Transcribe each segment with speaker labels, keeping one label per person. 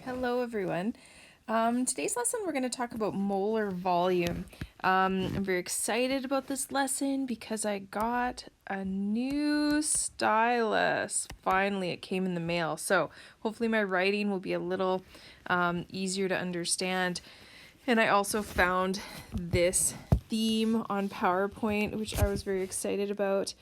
Speaker 1: Hello everyone. Today's lesson we're going to talk about molar volume. I'm very excited about this lesson because I got a new stylus. Finally, it came in the mail. So hopefully my writing will be a little easier to understand. And I also found this theme on PowerPoint, which I was very excited about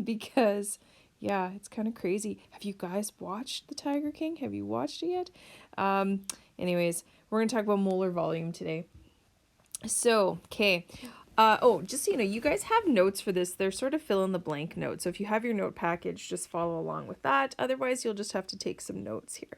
Speaker 1: because yeah, it's kind of crazy. Have you guys watched The Tiger King? Have you watched it yet? Um, Anyways, we're going to talk about molar volume today. So, okay. Just so you know, you guys have notes for this. They're sort of fill in the blank notes. So if you have your note package, just follow along with that. Otherwise, you'll just have to take some notes here.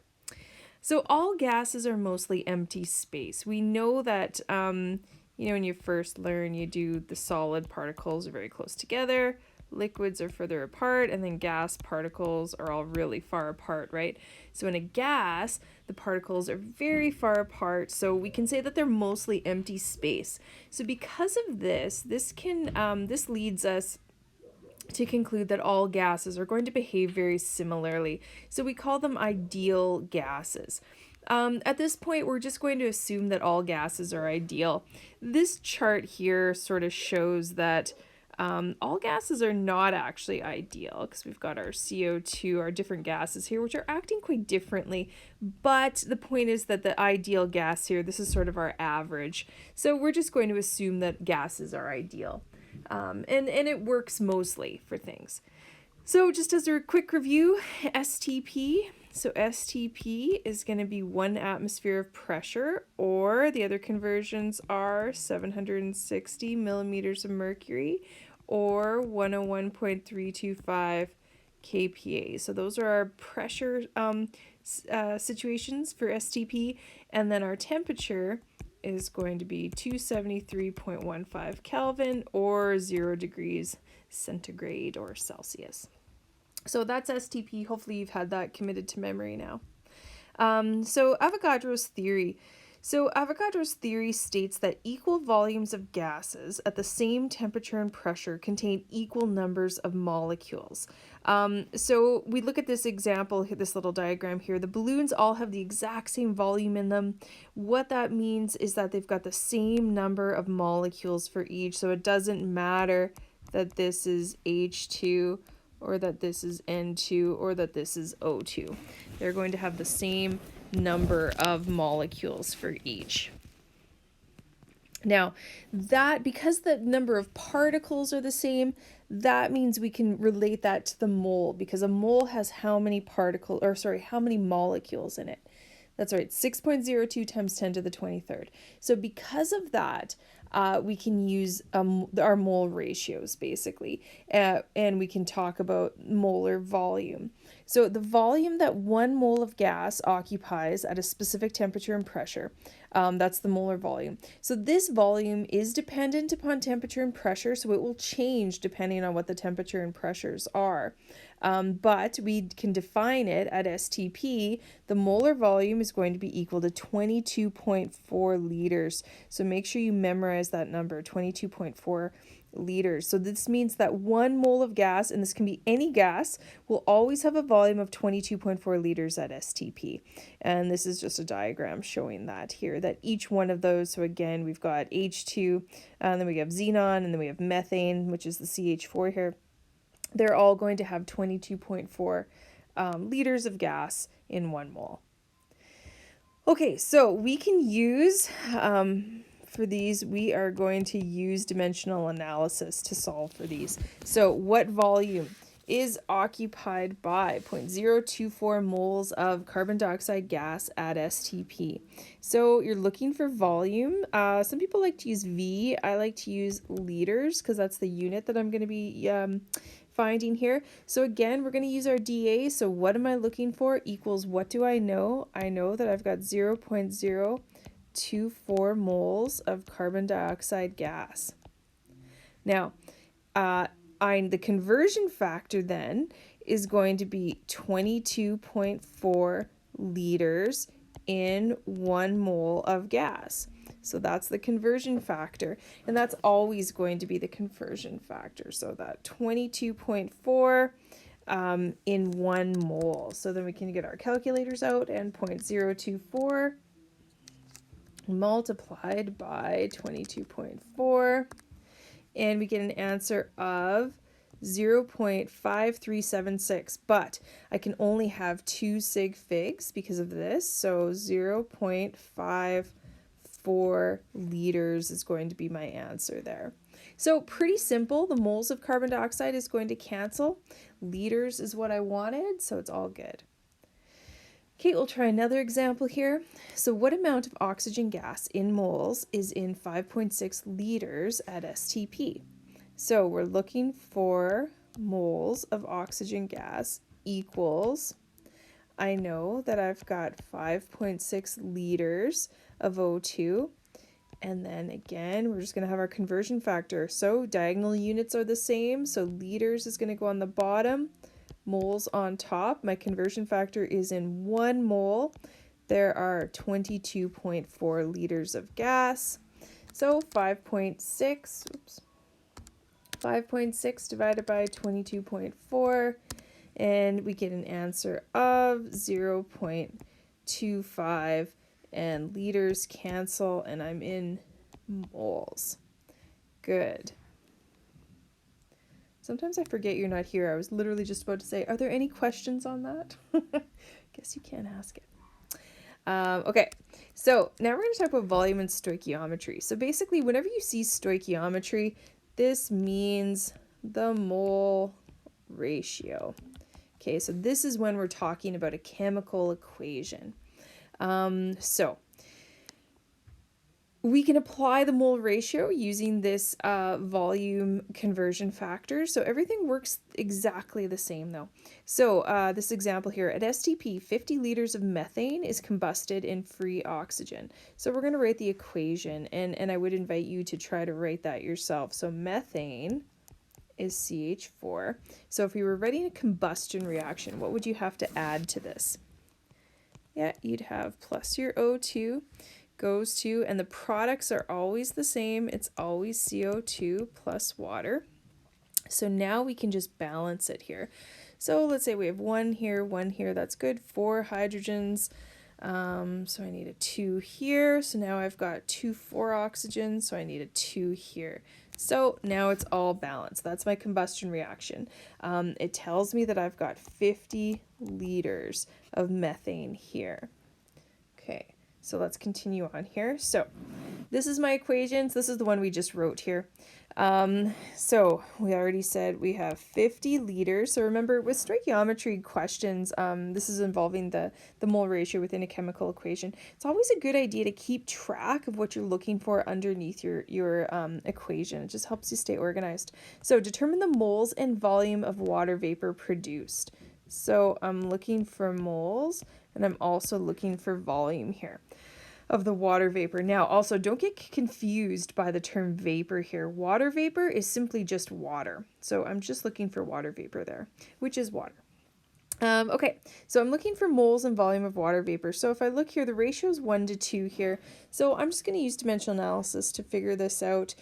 Speaker 1: So all gases are mostly empty space. We know that, when you first learn, you do the solid particles are very close together, liquids are further apart, and then gas particles are all really far apart, right? So in a gas, the particles are very far apart, so we can say that they're mostly empty space. So because of this, this leads us to conclude that all gases are going to behave very similarly. So we call them ideal gases. At this point, we're just going to assume that all gases are ideal. This chart here sort of shows that all gases are not actually ideal because we've got our CO2, our different gases here, which are acting quite differently. But the point is that the ideal gas here, this is sort of our average. So we're just going to assume that gases are ideal. And it works mostly for things. So just as a quick review, STP. So STP is going to be 1 atmosphere of pressure, or the other conversions are 760 millimeters of mercury, or 101.325 kPa. So those are our pressure situations for STP, and then our temperature is going to be 273.15 Kelvin or 0 degrees centigrade or Celsius. So that's STP. Hopefully you've had that committed to memory now. So Avogadro's theory. So Avogadro's theory states that equal volumes of gases at the same temperature and pressure contain equal numbers of molecules. So we look at this example, this little diagram here. The balloons all have the exact same volume in them. What that means is that they've got the same number of molecules for each. So it doesn't matter that this is H2 or that this is N2 or that this is O2. They're going to have the same number of molecules for each. Now, that because the number of particles are the same, that means we can relate that to the mole, because a mole has how many molecules in it. That's right, 6.02 times 10 to the 23rd. So because of that, we can use our mole ratios, basically, and we can talk about molar volume. So the volume that 1 mole of gas occupies at a specific temperature and pressure, that's the molar volume. So this volume is dependent upon temperature and pressure, so it will change depending on what the temperature and pressures are. But we can define it at STP. The molar volume is going to be equal to 22.4 liters. So make sure you memorize that number, 22.4 liters. So this means that 1 mole of gas, and this can be any gas, will always have a volume of 22.4 liters at STP. And this is just a diagram showing that here, that each one of those, so again, we've got H2, and then we have xenon, and then we have methane, which is the CH4 here. They're all going to have 22.4 liters of gas in 1 mole. Okay, so we can use, for these, we are going to use dimensional analysis to solve for these. So what volume is occupied by 0.024 moles of carbon dioxide gas at STP? So you're looking for volume. Some people like to use V. I like to use liters because that's the unit that I'm going to be finding here. So again, we're going to use our dA. So what am I looking for? Equals, what do I know? I know that I've got 0.024 moles of carbon dioxide gas. Now, the conversion factor then is going to be 22.4 liters in 1 mole of gas. So that's the conversion factor, and that's always going to be the conversion factor. So that 22.4 in 1 mole. So then we can get our calculators out, and 0.024 multiplied by 22.4, and we get an answer of 0.5376, but I can only have 2 sig figs because of this, so 0.54 liters is going to be my answer there. So pretty simple. The moles of carbon dioxide is going to cancel. Liters is what I wanted, so it's all good. Okay, we'll try another example here. So what amount of oxygen gas in moles is in 5.6 liters at STP? So we're looking for moles of oxygen gas equals, I know that I've got 5.6 liters of O2. And then again, we're just going to have our conversion factor. So diagonal units are the same. So liters is going to go on the bottom, moles on top. My conversion factor is in 1 mole. There are 22.4 liters of gas. So 5.6 divided by 22.4, and we get an answer of 0.25, and liters cancel, and I'm in moles. Good. Sometimes I forget you're not here. I was literally just about to say, are there any questions on that? Guess you can't ask it. Okay, so now we're going to talk about volume and stoichiometry. So basically, whenever you see stoichiometry, this means the mole ratio. Okay, so this is when we're talking about a chemical equation. So we can apply the mole ratio using this volume conversion factor. So everything works exactly the same though. So this example here, at STP, 50 liters of methane is combusted in free oxygen. So we're going to write the equation, and I would invite you to try to write that yourself. So methane is CH4. So if we were writing a combustion reaction, what would you have to add to this? Yeah, you'd have plus your O2 goes to, and the products are always the same. It's always CO2 plus water. So now we can just balance it here. So let's say we have 1 here, 1 here. That's good. 4 hydrogens. So I need a 2 here. So now I've got 2 4 oxygens. So I need a 2 here. So now it's all balanced. That's my combustion reaction. It tells me that I've got 50 liters of methane here. Okay, so let's continue on here. So this is my equations. This is the one we just wrote here. So we already said we have 50 liters. So remember, with stoichiometry questions, this is involving the mole ratio within a chemical equation. It's always a good idea to keep track of what you're looking for underneath your equation. It just helps you stay organized. So determine the moles and volume of water vapor produced. So I'm looking for moles, and I'm also looking for volume here of the water vapor. Now, also, don't get confused by the term vapor here. Water vapor is simply just water. So I'm just looking for water vapor there, which is water. Okay, so I'm looking for moles and volume of water vapor. So if I look here, the ratio is 1 to 2 here. So I'm just going to use dimensional analysis to figure this out.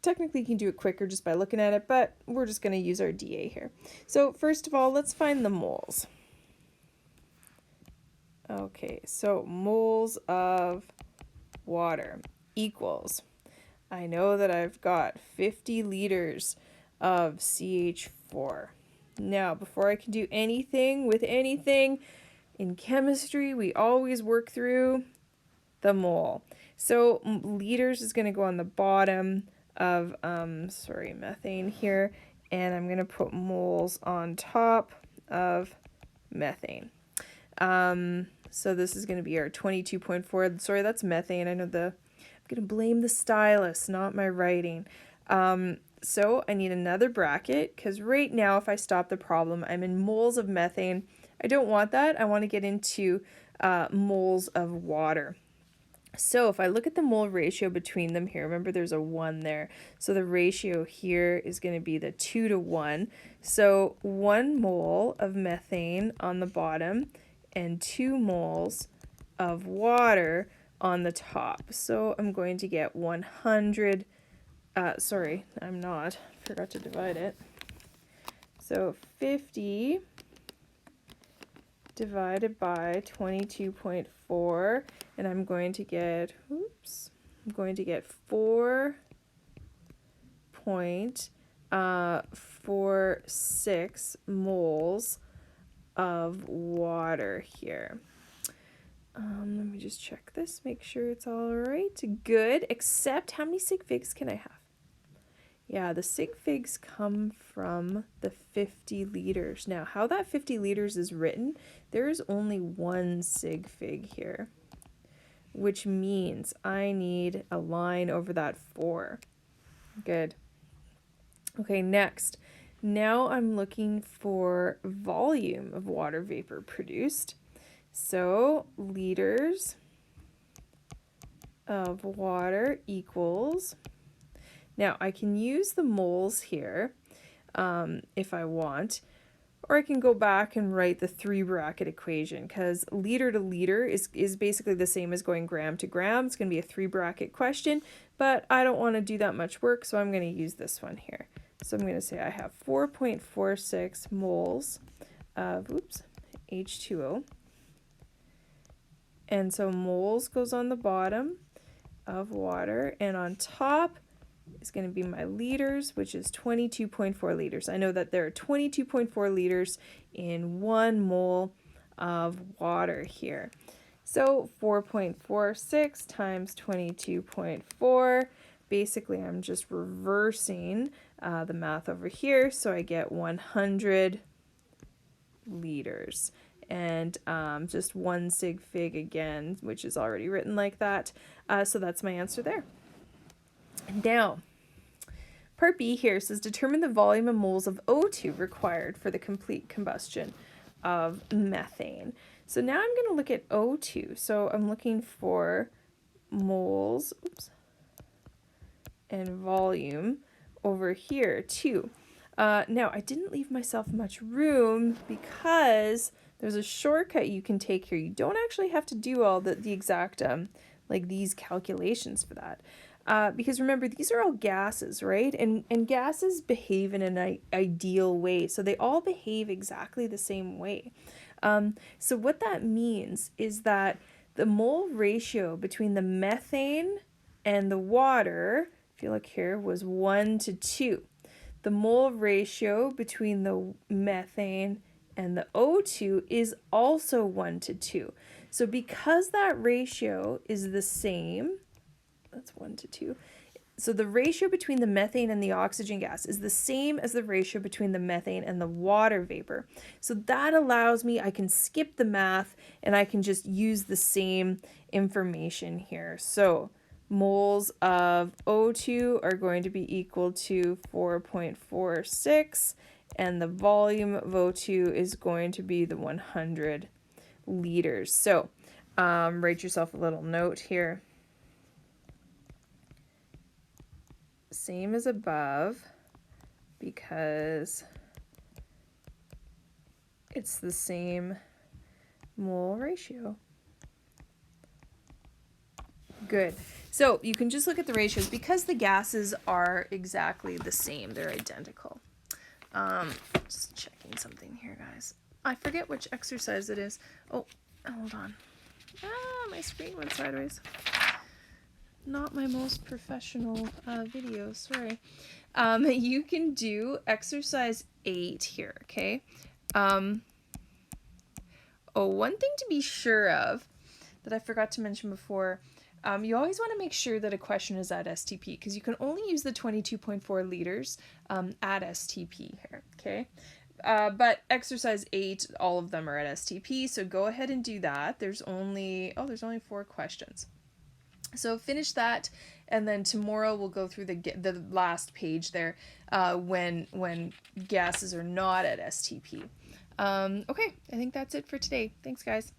Speaker 1: Technically, you can do it quicker just by looking at it, but we're just going to use our dA here. So first of all, let's find the moles. Okay, so moles of water equals, I know that I've got 50 liters of CH4. Now, before I can do anything with anything in chemistry, we always work through the mole. So liters is going to go on the bottom of, methane here, and I'm going to put moles on top of methane. So this is going to be our 22.4. Sorry, that's methane. I'm going to blame the stylus, not my writing. So I need another bracket, because right now, if I stop the problem, I'm in moles of methane. I don't want that. I want to get into moles of water. So if I look at the mole ratio between them here, remember there's a 1 there. So the ratio here is going to be the 2 to 1. So 1 mole of methane on the bottom and 2 moles of water on the top. So I'm going to get 100, sorry, I'm not, forgot to divide it. So 50 divided by 22.4, and I'm going to get, 4.46 moles of water here. Let me just check this, make sure it's all right. Good, except how many sig figs can I have? Yeah, the sig figs come from the 50 liters. Now, how that 50 liters is written, there is only one sig fig here, which means I need a line over that 4. Good. Okay, next. Now I'm looking for volume of water vapor produced. So, liters of water equals... Now, I can use the moles here if I want, or I can go back and write the 3-bracket equation, because liter to liter is basically the same as going gram to gram. It's going to be a 3-bracket question, but I don't want to do that much work, so I'm going to use this one here. So I'm going to say I have 4.46 moles of H2O. And so moles goes on the bottom of water, and on top is going to be my liters, which is 22.4 liters. I know that there are 22.4 liters in 1 mole of water here. So 4.46 times 22.4, basically I'm just reversing the math over here, so I get 100 liters. And just 1 sig fig again, which is already written like that. So that's my answer there. Now, part B here says determine the volume of moles of O2 required for the complete combustion of methane. So now I'm going to look at O2. So I'm looking for moles and volume over here too. Now, I didn't leave myself much room because there's a shortcut you can take here. You don't actually have to do all the exact, like these calculations for that. Because remember, these are all gases, right? And gases behave in an ideal way. So they all behave exactly the same way. So what that means is that the mole ratio between the methane and the water, if you look here, was 1 to 2. The mole ratio between the methane and the O2 is also 1 to 2. So because that ratio is the same, that's 1 to 2. So the ratio between the methane and the oxygen gas is the same as the ratio between the methane and the water vapor. So that allows me, I can skip the math and I can just use the same information here. So moles of O2 are going to be equal to 4.46, and the volume of O2 is going to be the 100 liters. So write yourself a little note here. Same as above, because it's the same mole ratio. Good. So you can just look at the ratios because the gases are exactly the same. They're identical. Just checking something here, guys. I forget which exercise it is. Oh, hold on. My screen went sideways. Not my most professional video, sorry. You can do exercise 8 here, okay? One thing to be sure of that I forgot to mention before, you always want to make sure that a question is at STP, because you can only use the 22.4 liters at STP here, okay? But exercise 8, all of them are at STP, so go ahead and do that. There's only 4 questions. So finish that, and then tomorrow we'll go through the last page there when gases are not at STP. Okay, I think that's it for today. Thanks, guys.